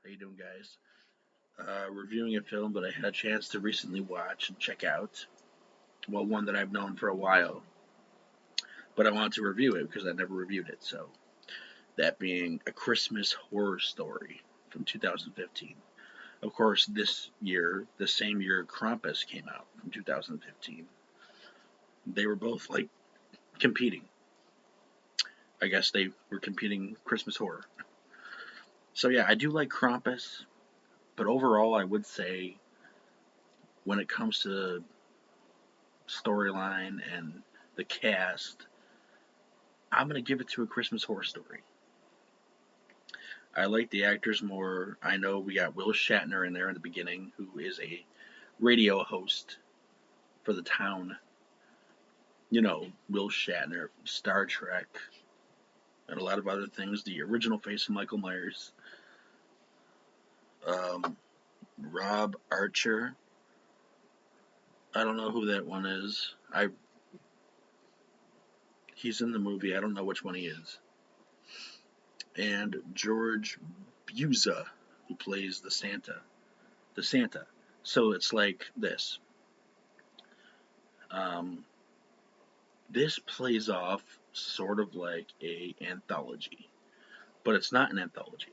How you doing, guys? Reviewing a film that I had a chance to recently watch and check out. Well, one that I've known for a while, but I wanted to review it because I never reviewed it. So that being A Christmas Horror Story from 2015. Of course, this year, the same year Krampus came out from 2015. They were both like competing. I guess they were competing Christmas horror. So yeah, I do like Krampus, but overall, I would say when it comes to storyline and the cast, I'm gonna give it to A Christmas Horror Story. I like the actors more. I know we got Will Shatner in there in the beginning, who is a radio host for the town. You know, Will Shatner from Star Trek and a lot of other things. The original face of Michael Myers. Um, Rob Archer. I don't know who that one is. He's in the movie. I don't know which one he is. And George Buza, who plays the Santa. The Santa. So it's like this. Um, this plays off sort of like a anthology, but it's not an anthology.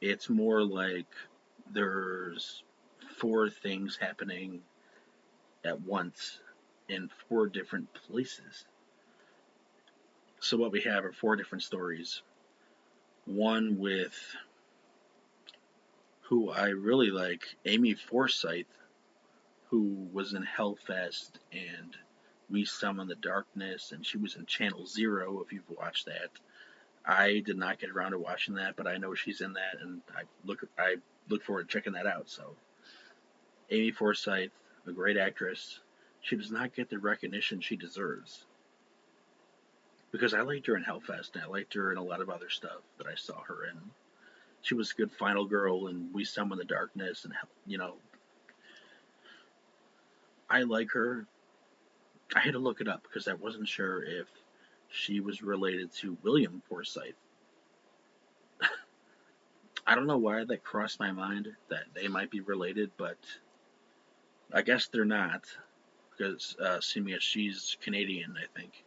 It's more like there's four things happening at once in four different places. So what we have are four different stories. One with who I really like, Amy Forsyth, who was in Hellfest and We Summon the Darkness, and she was in Channel Zero, if you've watched that. I did not get around to watching that, but I know she's in that, and I look forward to checking that out. So, Amy Forsyth, a great actress, she does not get the recognition she deserves because I liked her in Hellfest, and I liked her in a lot of other stuff that I saw her in. She was a good final girl, and We Summon the Darkness, and I like her. I had to look it up because I wasn't sure if she was related to William Forsythe. I don't know why that crossed my mind that they might be related, but I guess they're not because seeing as she's Canadian, I think.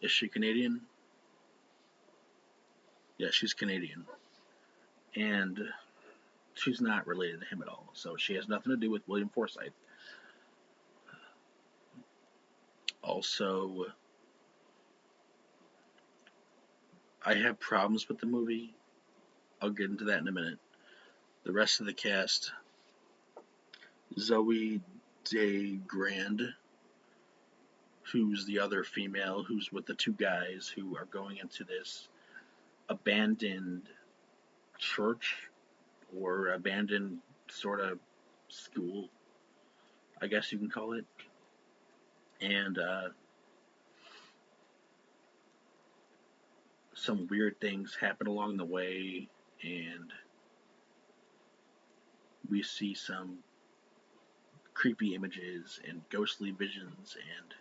Is she Canadian? Yeah, she's Canadian, and she's not related to him at all. So she has nothing to do with William Forsythe. Also, I have problems with the movie. I'll get into that in a minute. The rest of the cast: Zoe Day Grand, who's the other female, who's with the two guys who are going into this abandoned church or abandoned sort of school, I guess you can call it. And some weird things happen along the way, and we see some creepy images and ghostly visions. And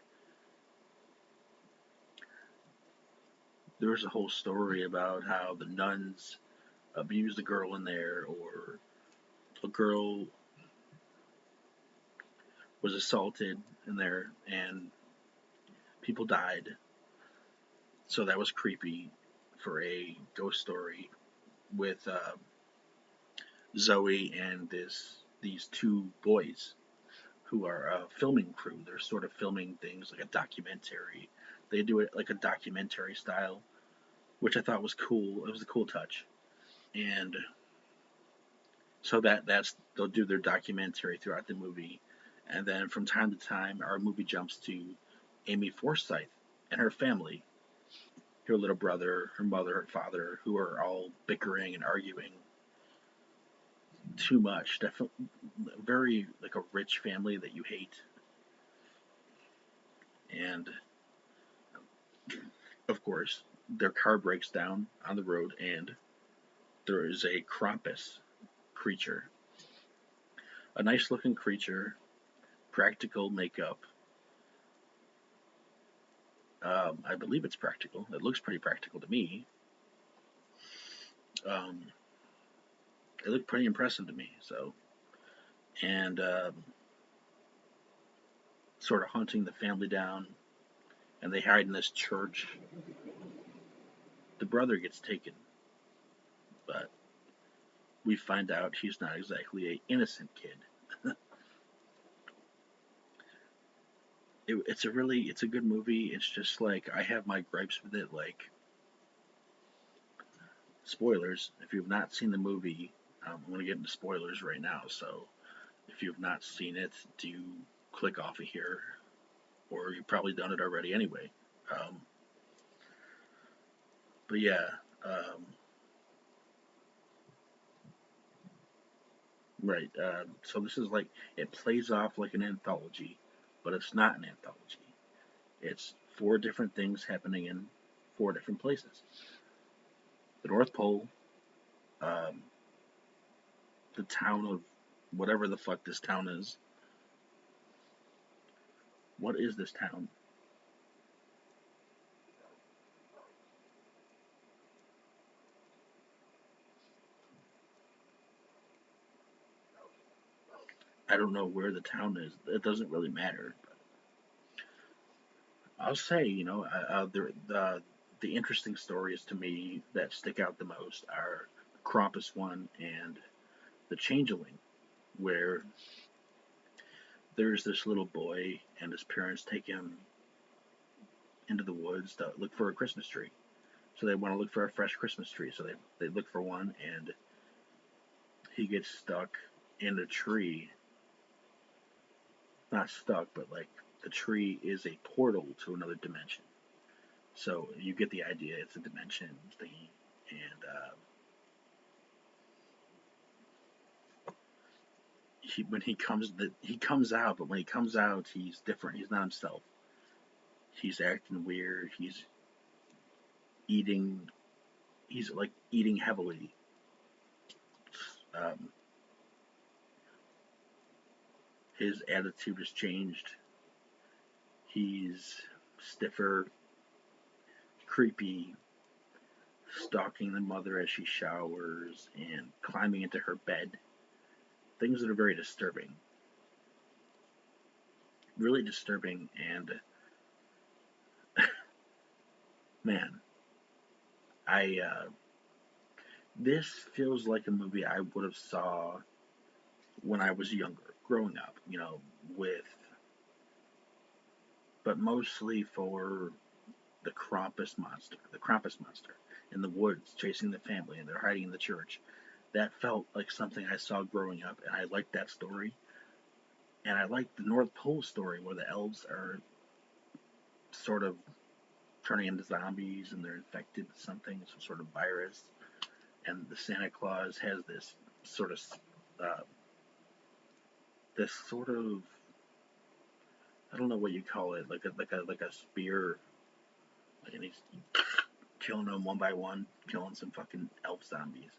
there's a whole story about how the nuns abused a girl in there, or a girl was assaulted in there, and people died. So that was creepy for a ghost story with Zoe and these two boys who are a filming crew. They're sort of filming things like a documentary. They do it like a documentary style, which I thought was cool. It was a cool touch. And so that's they'll do their documentary throughout the movie, and then from time to time, our movie jumps to Amy Forsyth and her family, her little brother, her mother, her father, who are all bickering and arguing too much. Definitely very like a rich family that you hate. And of course, their car breaks down on the road, and there is a Krampus creature, a nice looking creature, practical makeup. I believe it's practical. It looks pretty practical to me. Um, it looked pretty impressive to me. So, and sort of hunting the family down, and they hide in this church. The brother gets taken, but we find out he's not exactly a innocent kid. It's a good movie. It's just like I have my gripes with it. Like spoilers, if you've not seen the movie, I'm going to get into spoilers right now. So if you've not seen it, do click off of here, or you've probably done it already anyway. Um, but yeah, um, right. So this is like it plays off like an anthology, but it's not an anthology. It's four different things happening in four different places: the North Pole, um, the town of whatever the fuck this town is. What is this town? I don't know where the town is. It doesn't really matter. I'll say, the interesting stories to me that stick out the most are Krampus one and the Changeling, where there's this little boy and his parents take him into the woods to look for a Christmas tree. So they want to look for a fresh Christmas tree. So they look for one, and he gets stuck in a tree. Not stuck, but like the tree is a portal to another dimension. So you get the idea. It's a dimension thingy, and he comes out, but when he comes out, he's different. He's not himself. He's acting weird. Eating. He's like eating heavily. Um, his attitude has changed. He's stiffer, creepy, stalking the mother as she showers, and climbing into her bed. Things that are very disturbing. Really disturbing, and man, I this feels like a movie I would have saw when I was younger, growing up, with, but mostly for the Krampus monster in the woods chasing the family, and they're hiding in the church. That felt like something I saw growing up, and I liked that story. And I liked the North Pole story where the elves are sort of turning into zombies and they're infected with something, some sort of virus. And the Santa Claus has sort of, uh, this sort of, I don't know what you call it, like a spear, and he's killing them one by one, killing some fucking elf zombies.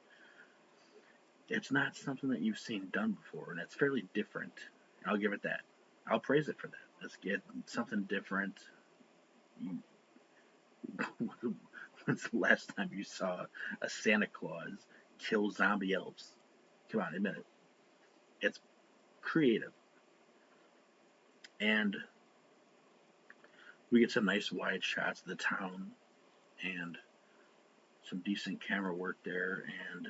It's not something that you've seen done before, and it's fairly different. I'll give it that. I'll praise it for that. Let's get something different. When's the last time you saw a Santa Claus kill zombie elves? Come on, admit it. It's creative, and we get some nice wide shots of the town and some decent camera work there, and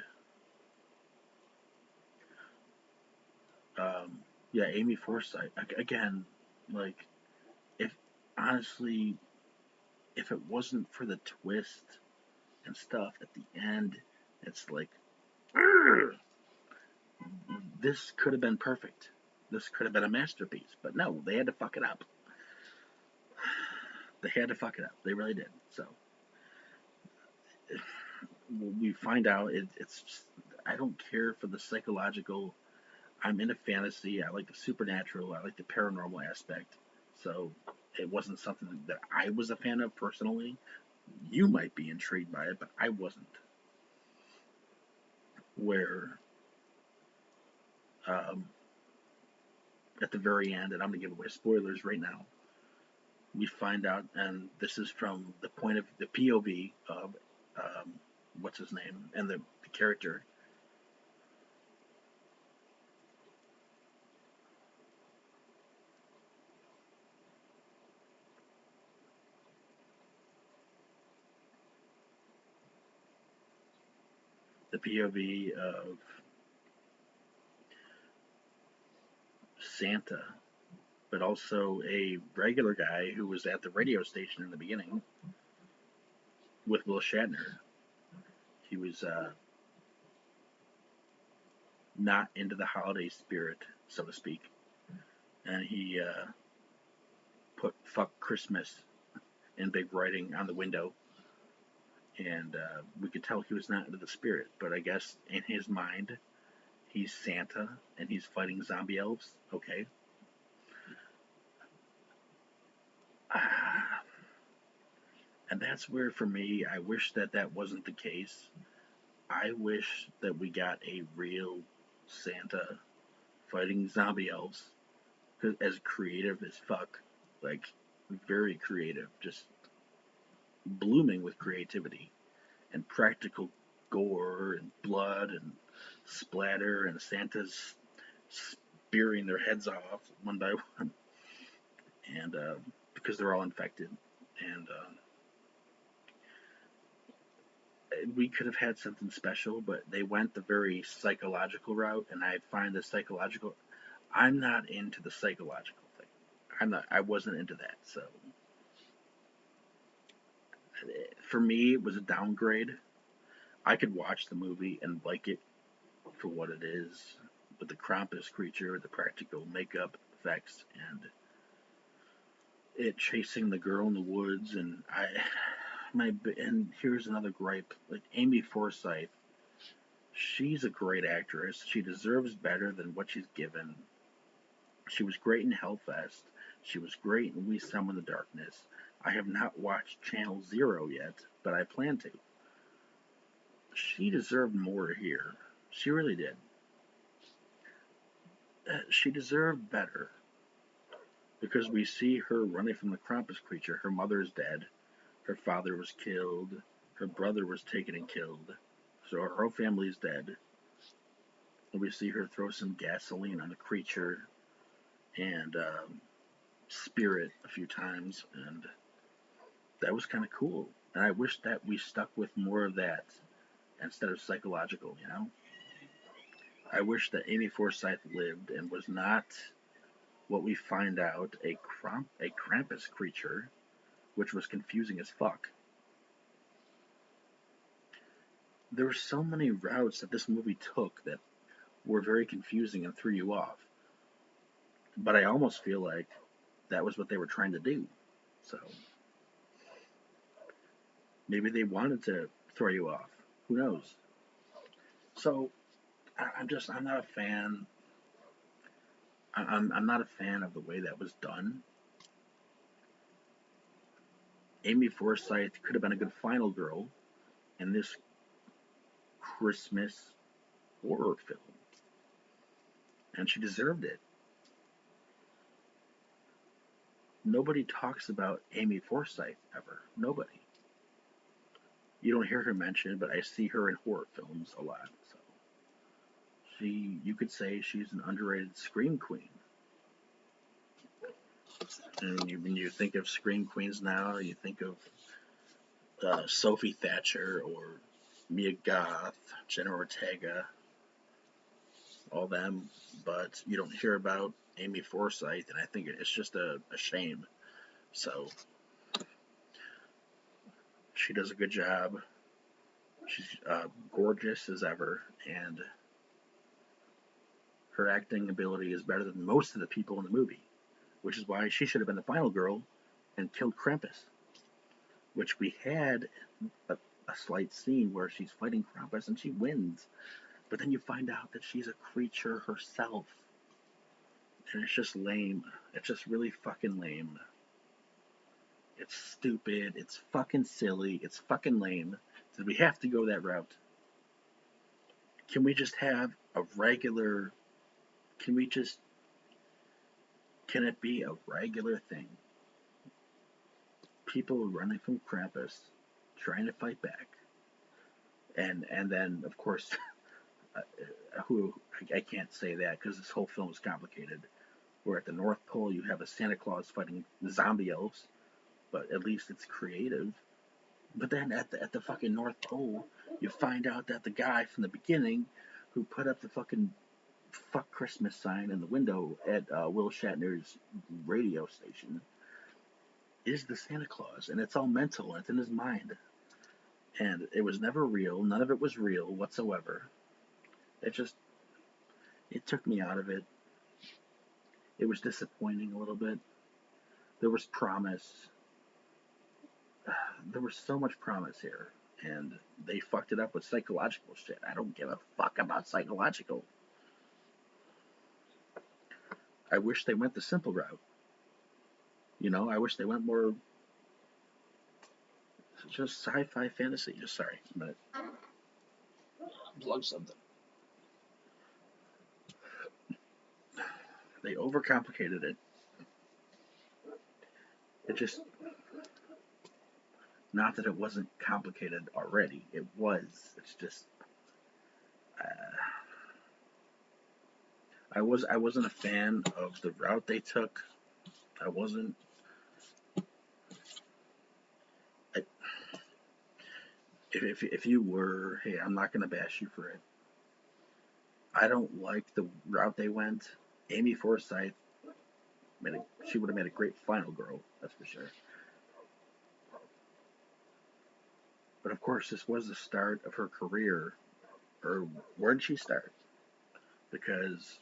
yeah, Amy Forsyth again. Like, if honestly, if it wasn't for the twist and stuff at the end, it's like, this could have been perfect. This could have been a masterpiece, but no, they had to fuck it up. They had to fuck it up. They really did. So we find out it's just, I don't care for the psychological. I'm into fantasy. I like the supernatural. I like the paranormal aspect. So it wasn't something that I was a fan of personally. You might be intrigued by it, but I wasn't. Where um, at the very end, and I'm gonna give away spoilers right now. We find out, and this is from the point of the POV of what's his name and the character. The POV of Santa, but also a regular guy who was at the radio station in the beginning with Will Shatner. He was not into the holiday spirit, so to speak, and he put "fuck Christmas" in big writing on the window, and we could tell he was not into the spirit. But I guess in his mind, he's Santa and he's fighting zombie elves. Okay. And that's where, for me, I wish that that wasn't the case. I wish that we got a real Santa fighting zombie elves, as creative as fuck, like very creative, just blooming with creativity and practical gore and blood and splatter and Santa's spearing their heads off one by one, and because they're all infected, and we could have had something special, but they went the very psychological route, and I find the psychological. I'm not into the psychological thing. I'm not. I wasn't into that. So for me, it was a downgrade. I could watch the movie and like it for what it is, with the Krampus creature, the practical makeup effects, and it chasing the girl in the woods. And and here's another gripe: like Amy Forsyth, she's a great actress. She deserves better than what she's given. She was great in Hellfest. She was great in We Summon the Darkness. I have not watched Channel Zero yet, but I plan to. She deserved more here. She really did. She deserved better because we see her running from the Krampus creature. Her mother is dead. Her father was killed. Her brother was taken and killed. So her whole family is dead. And we see her throw some gasoline on the creature and spear it a few times. And that was kind of cool. And I wish that we stuck with more of that instead of psychological, you know? I wish that Amy Forsyth lived and was not what we find out a Krampus creature, which was confusing as fuck. There were so many routes that this movie took that were very confusing and threw you off. But I almost feel like that was what they were trying to do. So maybe they wanted to throw you off. Who knows? So I'm not a fan. I'm not a fan of the way that was done. Amy Forsyth could have been a good final girl in this Christmas horror film, and she deserved it. Nobody talks about Amy Forsyth ever. Nobody. You don't hear her mentioned, but I see her in horror films a lot. So you could say she's an underrated scream queen. And when you think of scream queens now, you think of Sophie Thatcher or Mia Goth, Jenna Ortega, all them, but you don't hear about Amy Forsyth, and I think it's just a shame. So she does a good job. She's gorgeous as ever, and her acting ability is better than most of the people in the movie, which is why she should have been the final girl and killed Krampus, which we had a slight scene where she's fighting Krampus and she wins, but then you find out that she's a creature herself, and it's just lame. It's just really fucking lame. It's stupid. It's fucking silly. It's fucking lame. Did we have to go that route? Can we just have a regular? Can we just? Can it be a regular thing? People running from Krampus, trying to fight back, And then of course, uh, who I can't say that because this whole film is complicated. Where at the North Pole you have a Santa Claus fighting zombie elves, but at least it's creative. But then at the fucking North Pole, you find out that the guy from the beginning who put up the fucking fuck Christmas sign in the window at Will Shatner's radio station is the Santa Claus, and it's all mental and it's in his mind. And it was never real. None of it was real whatsoever. It just it took me out of it. It was disappointing a little bit. There was promise. There was so much promise here, and they fucked it up with psychological shit. I don't give a fuck about psychological. I wish they went the simple route. I wish they went more just sci-fi fantasy. Just sorry, I'm gonna plug something. They overcomplicated it. It just not that it wasn't complicated already. It was. It's just I wasn't a fan of the route they took. I wasn't. I, if you were, hey, I'm not gonna bash you for it. I don't like the route they went. Amy Forsyth she would have made a great final girl, that's for sure. But of course, this was the start of her career. Or where did she start? Because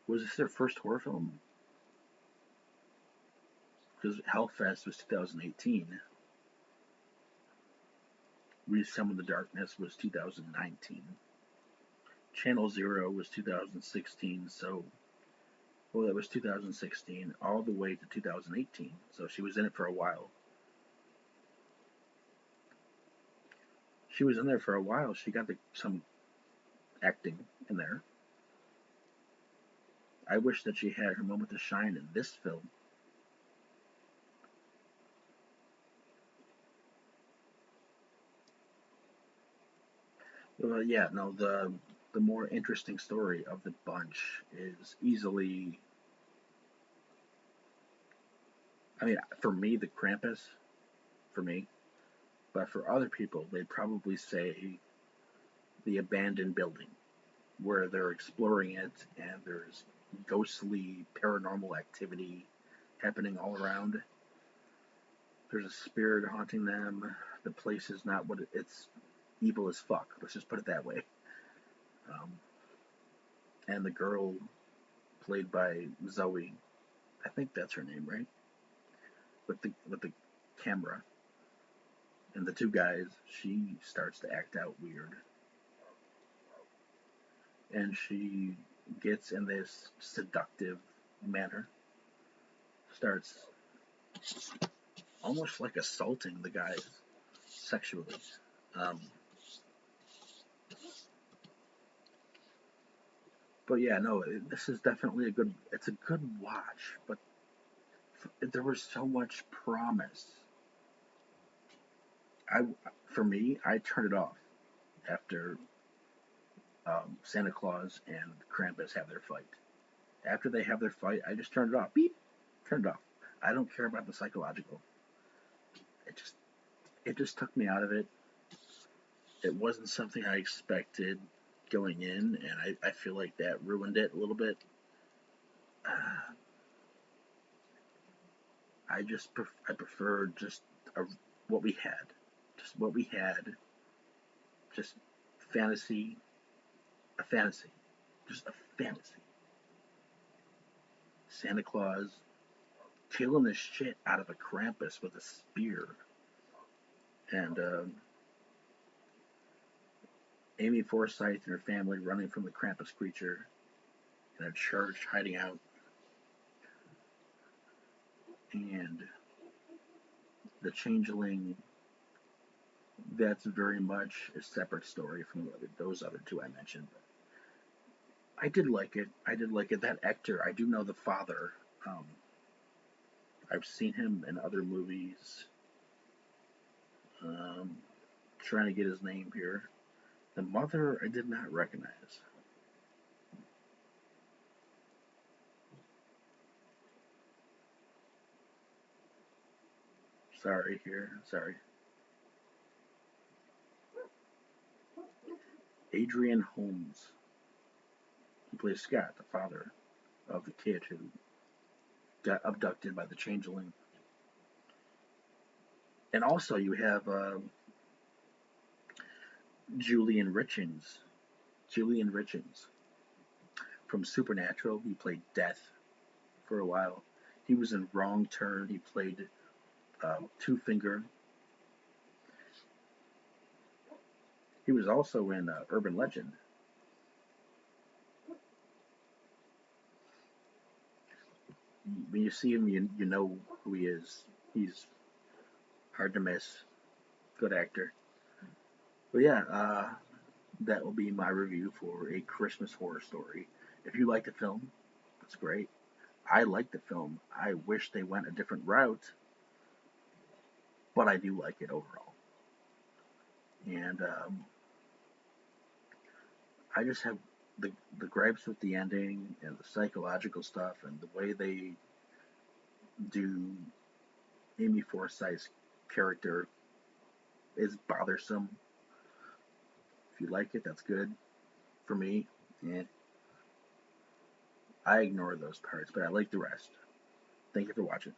was this their first horror film? Because Hellfest was 2018. We Summon the Darkness was 2019. Channel Zero was 2016. Well, that was 2016 all the way to 2018. So she was in it for a while. She was in there for a while. She got some acting in there. I wish that she had her moment to shine in this film. Yeah, no, the more interesting story of the bunch is easily, I mean, for me, the Krampus, for me, but for other people, they'd probably say the abandoned building, where they're exploring it and there's ghostly paranormal activity happening all around. There's a spirit haunting them. The place is not what it's evil as fuck. Let's just put it that way. Um, and the girl played by Zoe, I think that's her name, right? With the camera and the two guys, she starts to act out weird, and she gets in this seductive manner, starts almost like assaulting the guys sexually. Um, but yeah, no, this is definitely it's a good watch, but there was so much promise. I, for me, I turned it off after Santa Claus and Krampus have their fight. After they have their fight, I just turned it off. Beep, turned it off. I don't care about the psychological. It just it just took me out of it. It wasn't something I expected going in, and I feel like that ruined it a little bit. Uh, I preferred just a, what we had, just what we had, just fantasy, a fantasy, just a fantasy. Santa Claus killing the shit out of a Krampus with a spear, and Amy Forsyth and her family running from the Krampus creature in a church, hiding out, and the changeling. That's very much a separate story from those other two I mentioned. I did like it. I did like it. That actor, I do know the father. Um, I've seen him in other movies. Um, Trying to get his name here. The Mother, I did not recognize. Sorry here. Sorry. Adrian Holmes. He plays Scott, the father of the kid who got abducted by the Changeling. And also, you have Julian Richings. Julian Richings from Supernatural. He played Death for a while. He was in Wrong Turn. He played Two Finger. He was also in Urban Legend. When you see him, you know who he is. He's hard to miss. Good actor. But yeah, that will be my review for A Christmas Horror Story. If you like the film, that's great. I like the film. I wish they went a different route, but I do like it overall. And I just have the gripes with the ending and the psychological stuff and the way they do Amy Forsyth's character is bothersome. If you like it, that's good. For me, yeah, I ignore those parts, but I like the rest. Thank you for watching.